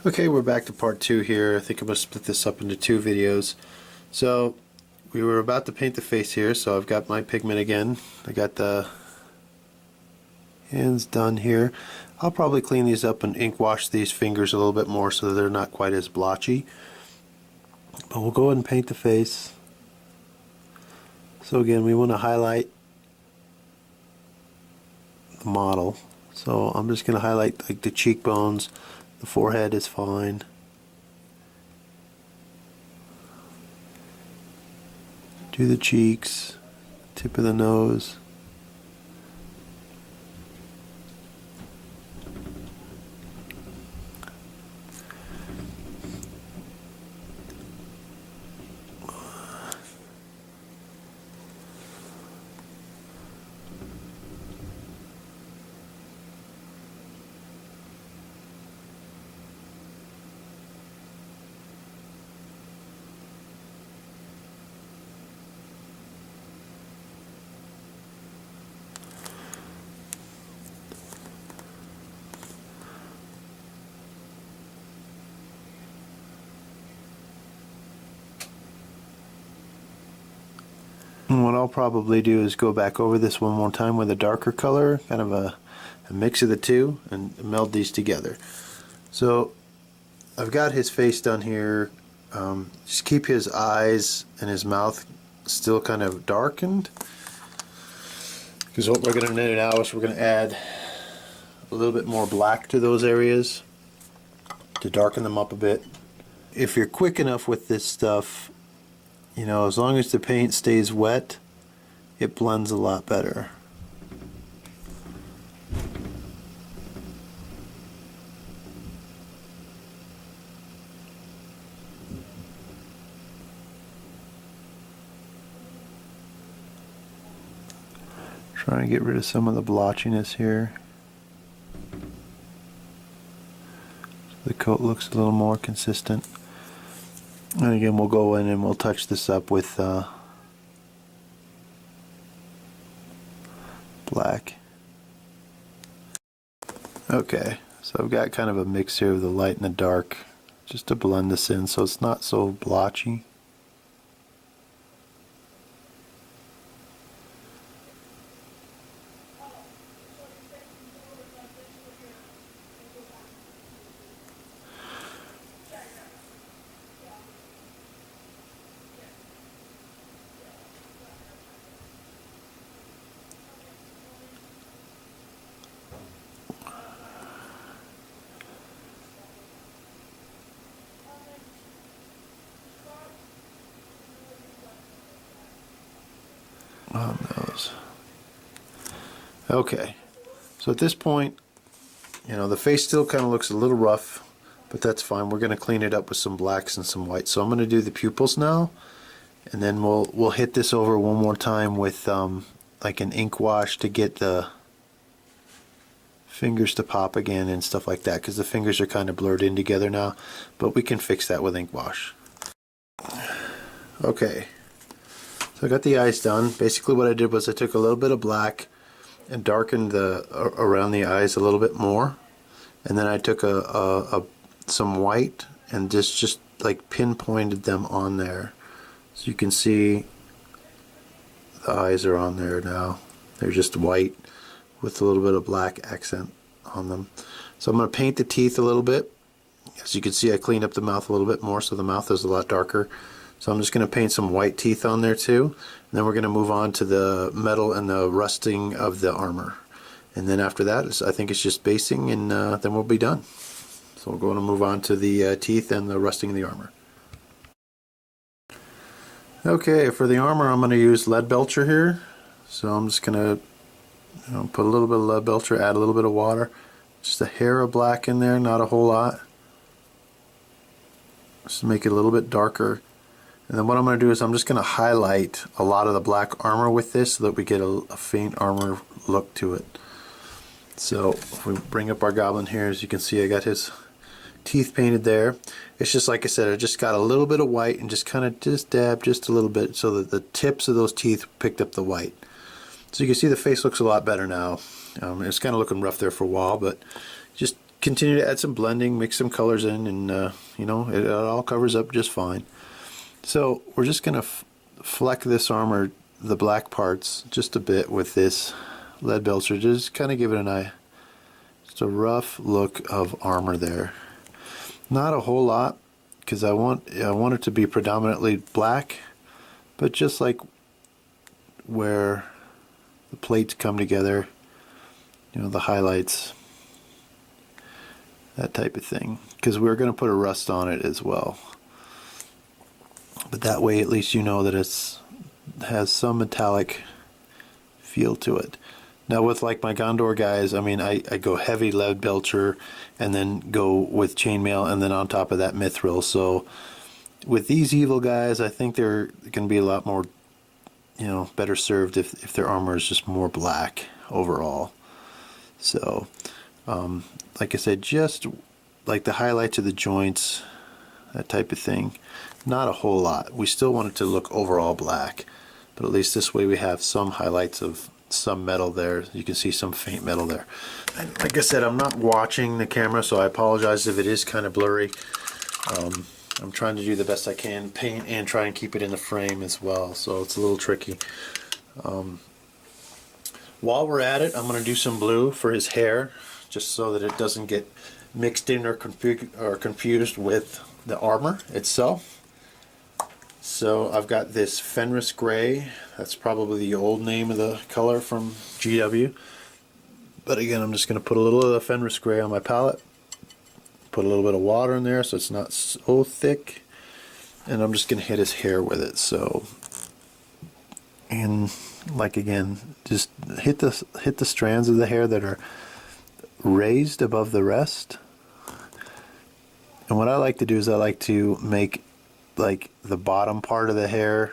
Okay, we're back to part 2 here. I think I'm going to split this up into 2 videos. So, we were about to paint the face here, so I've got my pigment again. I got the hands done here. I'll probably clean these up and ink wash these fingers a little bit more so that they're not quite as blotchy. But we'll go ahead and paint the face. So again, we want to highlight the model. So I'm just going to highlight like the cheekbones. The forehead is fine. Do the cheeks, tip of the nose. And what I'll probably do is go back over this one more time with a darker color, kind of a mix of the two, and meld these together. So I've got his face done here. Just keep his eyes and his mouth still kind of darkened, because what we're going to do now is we're going to add a little bit more black to those areas to darken them up a bit. If you're quick enough with this stuff, you know, as long as the paint stays wet, it blends a lot better. Trying to get rid of some of the blotchiness here. So the coat looks a little more consistent. And again, we'll go in and we'll touch this up with black. Okay, so I've got kind of a mix here of the light and the dark, just to blend this in so it's not so blotchy. On those. Okay, so at this point, you know, the face still kind of looks a little rough, but that's fine. We're going to clean it up with some blacks and some whites. So I'm going to do the pupils now, and then we'll hit this over one more time with like an ink wash to get the fingers to pop again and stuff like that, because the fingers are kind of blurred in together now, but we can fix that with ink wash. Okay. So I got the eyes done. Basically what I did was I took a little bit of black and darkened the around the eyes a little bit more, and then I took some white and just like pinpointed them on there. So you can see the eyes are on there now. They're just white with a little bit of black accent on them. So I'm going to paint the teeth a little bit. As you can see, I cleaned up the mouth a little bit more, so the mouth is a lot darker. So I'm just going to paint some white teeth on there too, and then we're going to move on to the metal and the rusting of the armor. And then after that, I think it's just basing, and then we'll be done. So we're going to move on to the teeth and the rusting of the armor. Okay, for the armor I'm going to use lead belcher here. So I'm just going to put a little bit of lead belcher, add a little bit of water, just a hair of black in there, not a whole lot. Just to make it a little bit darker. And then what I'm going to do is I'm just going to highlight a lot of the black armor with this so that we get a faint armor look to it. So if we bring up our goblin here, as you can see, I got his teeth painted there. It's just like I said, I just got a little bit of white and just kind of dab just a little bit so that the tips of those teeth picked up the white. So you can see the face looks a lot better now. It's kind of looking rough there for a while, but just continue to add some blending, mix some colors in, and you know, it all covers up just fine. So we're just going to fleck this armor, the black parts, just a bit with this lead belcher, just kind of give it just a rough look of armor there. Not a whole lot, because I want it to be predominantly black, but just like where the plates come together, you know, the highlights, that type of thing, because we're going to put a rust on it as well. But that way at least you know that has some metallic feel to it. Now with like my Gondor guys, I mean, I go heavy lead belcher and then go with chainmail, and then on top of that mithril. So with these evil guys, I think they're going to be a lot more, you know, better served if their armor is just more black overall. So like I said, just like the highlights of the joints, that type of thing. Not a whole lot. We still want it to look overall black, but at least this way we have some highlights of some metal there. You can see some faint metal there. And like I said, I'm not watching the camera, so I apologize if it is kind of blurry. I'm trying to do the best I can, paint and try and keep it in the frame as well, so it's a little tricky. While we're at it, I'm going to do some blue for his hair, just so that it doesn't get mixed in or confused with the armor itself. So I've got this Fenris Gray. That's probably the old name of the color from GW. But again, I'm just going to put a little of the Fenris Gray on my palette. Put a little bit of water in there so it's not so thick. And I'm just going to hit his hair with it. So, and like again, just hit the strands of the hair that are raised above the rest. And what I like to do is I like to make like the bottom part of the hair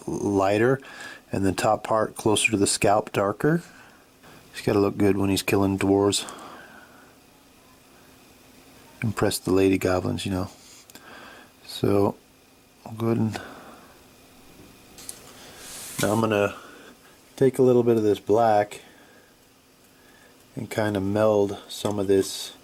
lighter and the top part closer to the scalp darker. He's got to look good when he's killing dwarves. Impress the lady goblins, you know. So I'll go ahead and now I'm gonna take a little bit of this black and kind of meld some of this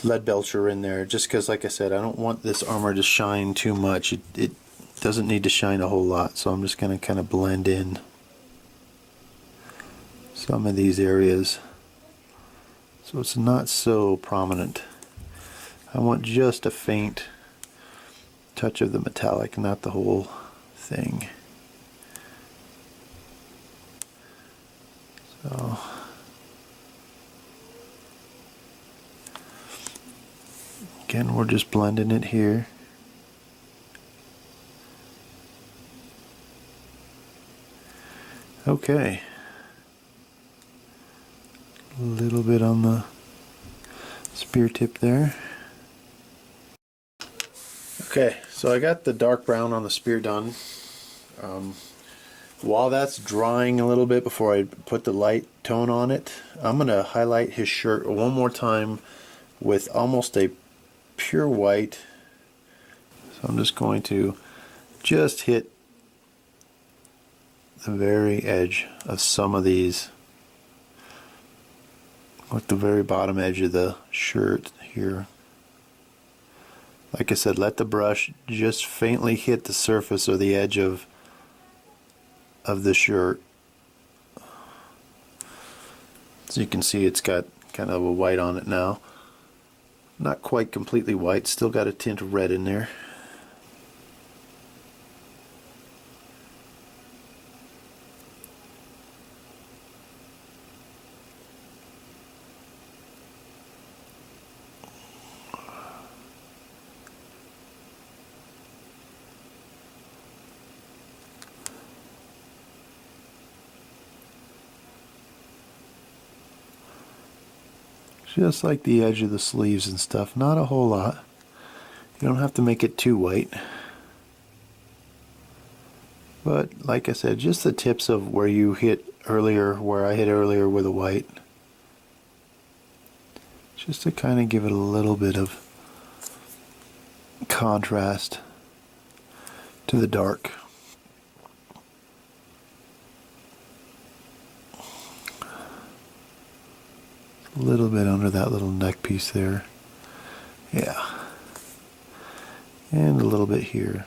lead belcher in there, just because like I said, I don't want this armor to shine too much. It doesn't need to shine a whole lot, so I'm just going to kind of blend in some of these areas so it's not so prominent. I want just a faint touch of the metallic, not the whole thing. So again, we're just blending it here. Okay. A little bit on the spear tip there. Okay, so I got the dark brown on the spear done. While that's drying a little bit before I put the light tone on it, I'm going to highlight his shirt one more time with almost a pure white. So I'm just going to just hit the very edge of some of these with the very bottom edge of the shirt here. Like I said, let the brush just faintly hit the surface or the edge of the shirt. So you can see it's got kind of a white on it now. Not quite completely white, still got a tint of red in there. Just like the edge of the sleeves and stuff, not a whole lot. You don't have to make it too white. But like I said, just the tips of where you hit earlier, where I hit earlier with a white. Just to kind of give it a little bit of contrast to the dark. A little bit under that little neck piece there. Yeah. And a little bit here.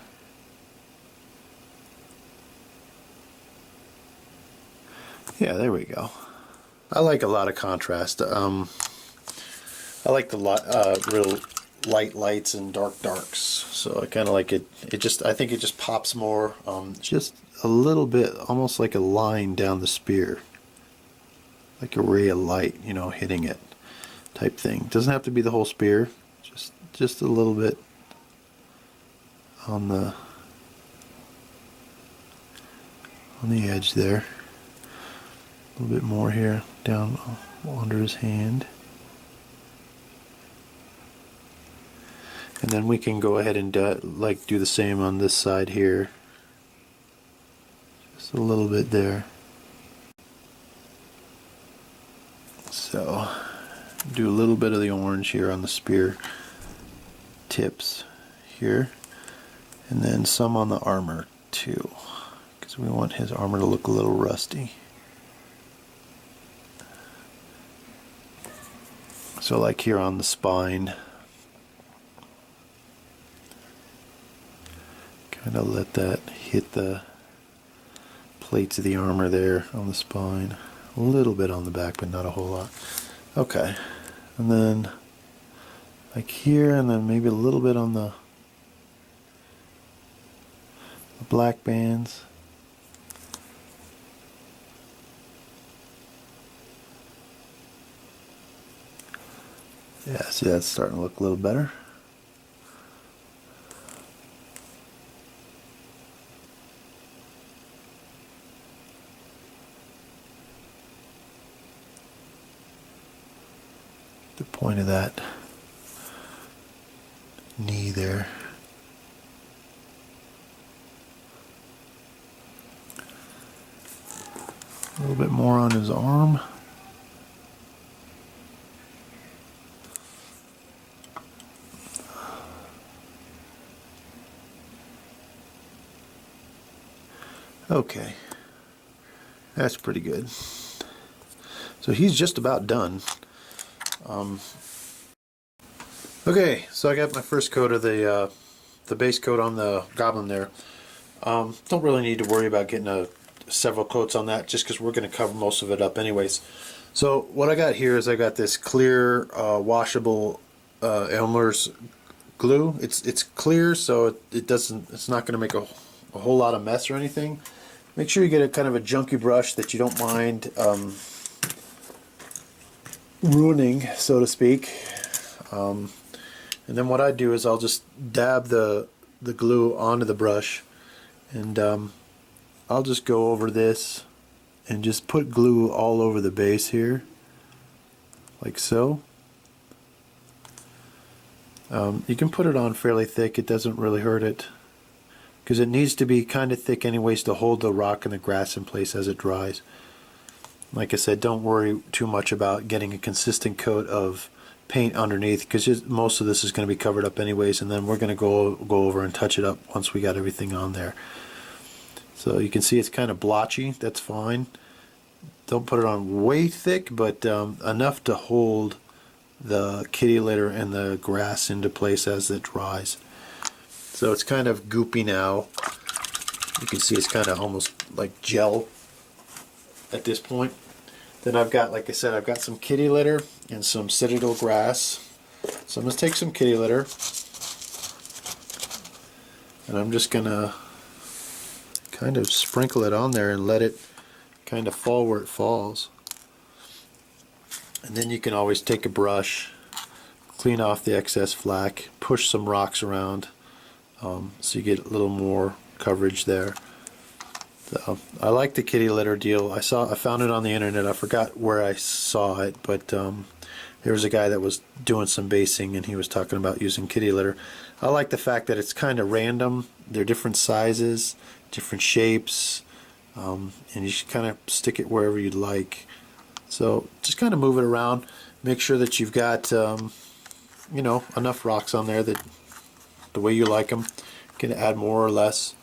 Yeah, there we go. I like a lot of contrast. I like the real light lights and dark darks. So I kind of like it. I think it just pops more. Just a little bit, almost like a line down the spear, like a ray of light, you know, hitting it, type thing. Doesn't have to be the whole spear. Just a little bit on the edge there. A little bit more here, down under his hand. And then we can go ahead and do the same on this side here. Just a little bit there. So, do a little bit of the orange here on the spear tips here. And then some on the armor too, because we want his armor to look a little rusty. So like here on the spine, kind of let that hit the plates of the armor there on the spine. A little bit on the back, but not a whole lot. Okay, and then like here, and then maybe a little bit on the black bands. Yeah, see, that's starting to look a little better. The point of that knee there. A little bit more on his arm. Okay, that's pretty good. So he's just about done. Okay, so I got my first coat of the base coat on the goblin there. Don't really need to worry about getting several coats on that, just because we're going to cover most of it up anyways. So what I got here is I got this clear washable Elmer's glue. It's clear, so it's not going to make a whole lot of mess or anything. Make sure you get a kind of a junky brush that you don't mind ruining, so to speak. And then what I do is I'll just dab the glue onto the brush, and I'll just go over this and just put glue all over the base here, like so. You can put it on fairly thick, it doesn't really hurt it, because it needs to be kind of thick anyways to hold the rock and the grass in place as it dries. Like I said, don't worry too much about getting a consistent coat of paint underneath, because most of this is going to be covered up anyways, and then we're going to go over and touch it up once we got everything on there. So you can see it's kind of blotchy. That's fine. Don't put it on way thick, but enough to hold the kitty litter and the grass into place as it dries. So it's kind of goopy now. You can see it's kind of almost like gel at this point. Then I've got, like I said, I've got some kitty litter and some citadel grass. So I'm going to take some kitty litter, and I'm just going to kind of sprinkle it on there and let it kind of fall where it falls. And then you can always take a brush, clean off the excess flack, push some rocks around, so you get a little more coverage there. So I like the kitty litter deal. I found it on the internet. I forgot where I saw it, but there was a guy that was doing some basing, and he was talking about using kitty litter. I like the fact that it's kind of random. They're different sizes, different shapes, and you should kind of stick it wherever you'd like. So just kind of move it around. Make sure that you've got enough rocks on there that the way you like them. You can add more or less.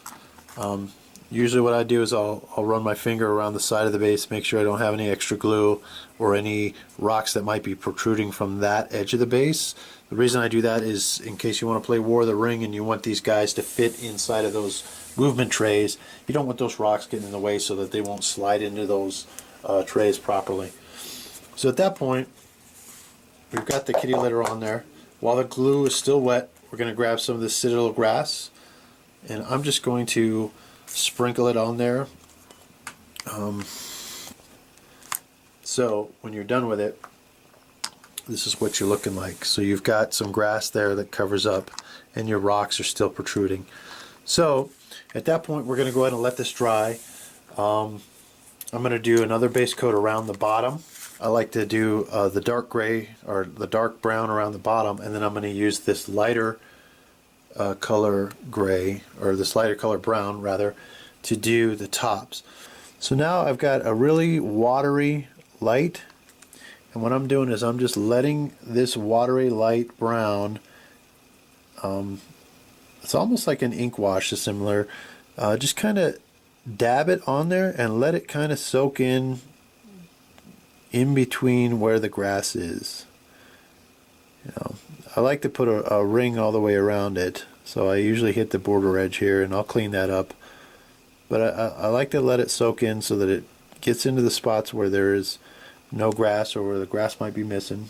Usually what I do is I'll run my finger around the side of the base, make sure I don't have any extra glue or any rocks that might be protruding from that edge of the base. The reason I do that is in case you want to play War of the Ring and you want these guys to fit inside of those movement trays, you don't want those rocks getting in the way so that they won't slide into those trays properly. So at that point, we've got the kitty litter on there. While the glue is still wet, we're going to grab some of this citadel grass, and I'm just going to sprinkle it on there. So when you're done with it, this is what you're looking like. So you've got some grass there that covers up, and your rocks are still protruding. So at that point, we're going to go ahead and let this dry. I'm going to do another base coat around the bottom. I like to do the dark gray or the dark brown around the bottom, and then I'm going to use this lighter color gray, or this lighter color brown rather, to do the tops. So now I've got a really watery light, and what I'm doing is I'm just letting this watery light brown, it's almost like an ink wash, is similar, just kind of dab it on there and let it kind of soak in between where the grass is. You know, I like to put a ring all the way around it, so I usually hit the border edge here, and I'll clean that up. But I like to let it soak in so that it gets into the spots where there is no grass or where the grass might be missing.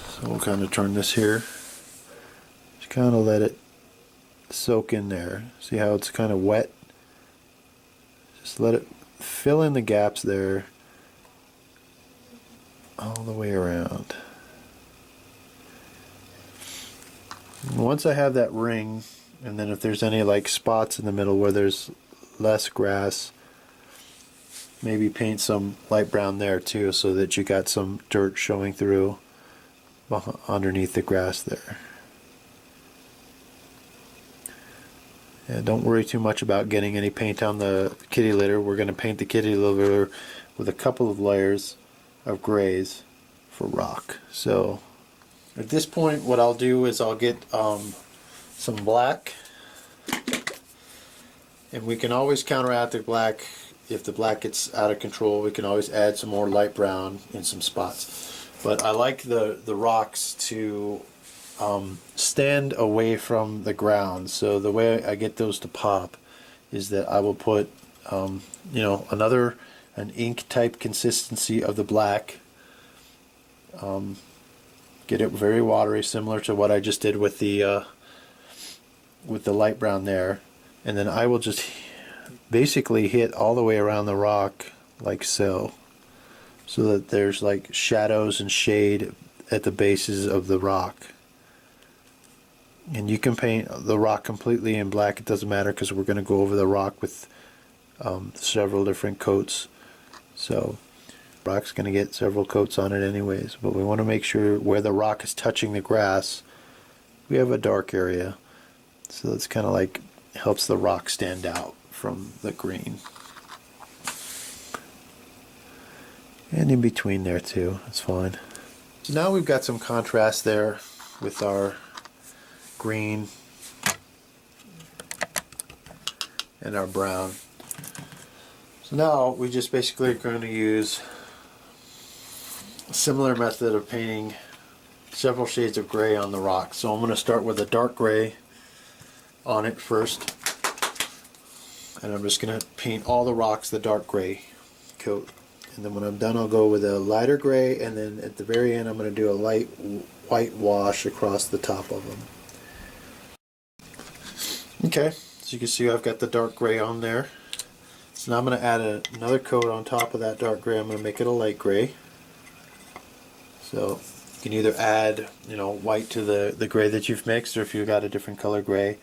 So we'll kind of turn this here. Just kind of let it soak in there. See how it's kind of wet? Just let it fill in the gaps there all the way around. And once I have that ring, and then if there's any like spots in the middle where there's less grass, maybe paint some light brown there too, so that you got some dirt showing through underneath the grass there. Yeah, don't worry too much about getting any paint on the kitty litter. We're going to paint the kitty litter with a couple of layers of grays for rock. So at this point, what I'll do is I'll get some black, and we can always counteract the black. If the black gets out of control, we can always add some more light brown in some spots. But I like the rocks to stand away from the ground. So the way I get those to pop is that I will put you know, an ink type consistency of the black. Get it very watery, similar to what I just did with the light brown there, and then I will just basically hit all the way around the rock like so that there's like shadows and shade at the bases of the rock. And you can paint the rock completely in black, it doesn't matter, because we're going to go over the rock with several different coats. So rock's going to get several coats on it anyways, but we want to make sure where the rock is touching the grass we have a dark area, so it's kind of like helps the rock stand out from the green. And in between there too, it's fine. So now we've got some contrast there with our green and our brown. So now we just basically are going to use a similar method of painting several shades of gray on the rock. So I'm going to start with a dark gray on it first, and I'm just going to paint all the rocks the dark gray coat. And then when I'm done, I'll go with a lighter gray, and then at the very end I'm going to do a light white wash across the top of them. Okay, so you can see I've got the dark gray on there. So now I'm going to add another coat on top of that dark gray. I'm going to make it a light gray. So you can either add, you know, white to the gray that you've mixed, or if you've got a different color gray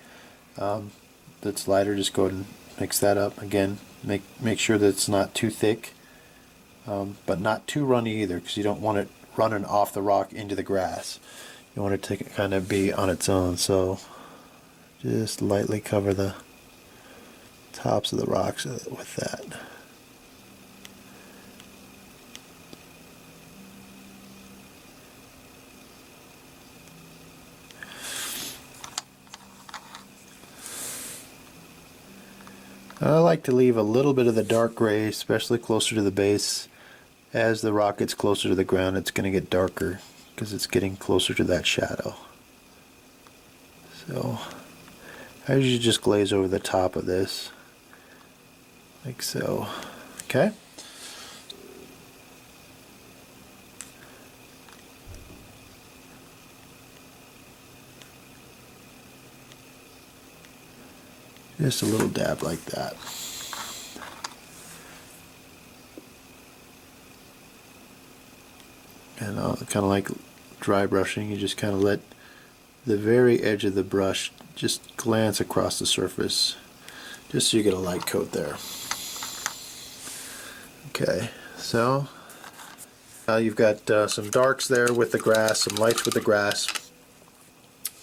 that's lighter, just go ahead and mix that up. Again, make sure that it's not too thick, but not too runny either, because you don't want it running off the rock into the grass. You want it to kind of be on its own. So just lightly cover the tops of the rocks with that. I like to leave a little bit of the dark gray, especially closer to the base. As the rock gets closer to the ground, it's going to get darker because it's getting closer to that shadow. So I usually just glaze over the top of this, like so. Okay. Just a little dab like that. And kind of like dry brushing, you just kind of let the very edge of the brush just glance across the surface, just so you get a light coat there. Okay, so you've got some darks there with the grass, some lights with the grass.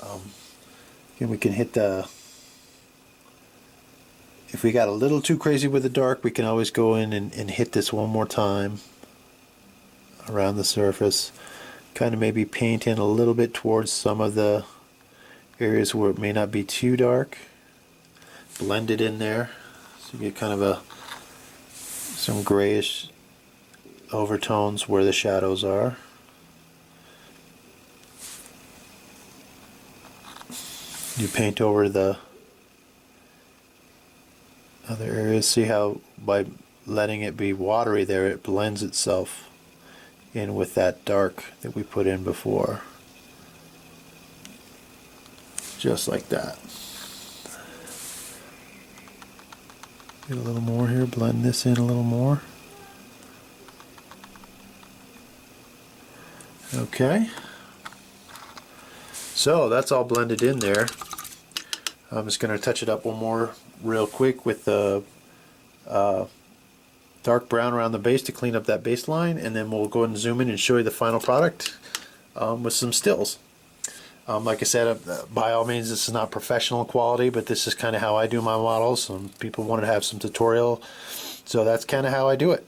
Again, we can hit the, if we got a little too crazy with the dark, we can always go in and hit this one more time around the surface. Kind of maybe paint in a little bit towards some of the areas where it may not be too dark. Blend it in there so you get kind of some grayish overtones where the shadows are. You paint over the other areas. See how by letting it be watery there, it blends itself in with that dark that we put in before. Just like that. Get a little more here, blend this in a little more. Okay. So that's all blended in there. I'm just going to touch it up one more real quick with the dark brown around the base to clean up that baseline, and then we'll go ahead and zoom in and show you the final product with some stills. Like I said, by all means, this is not professional quality, but this is kind of how I do my models. Some people wanted to have some tutorial, so that's kind of how I do it.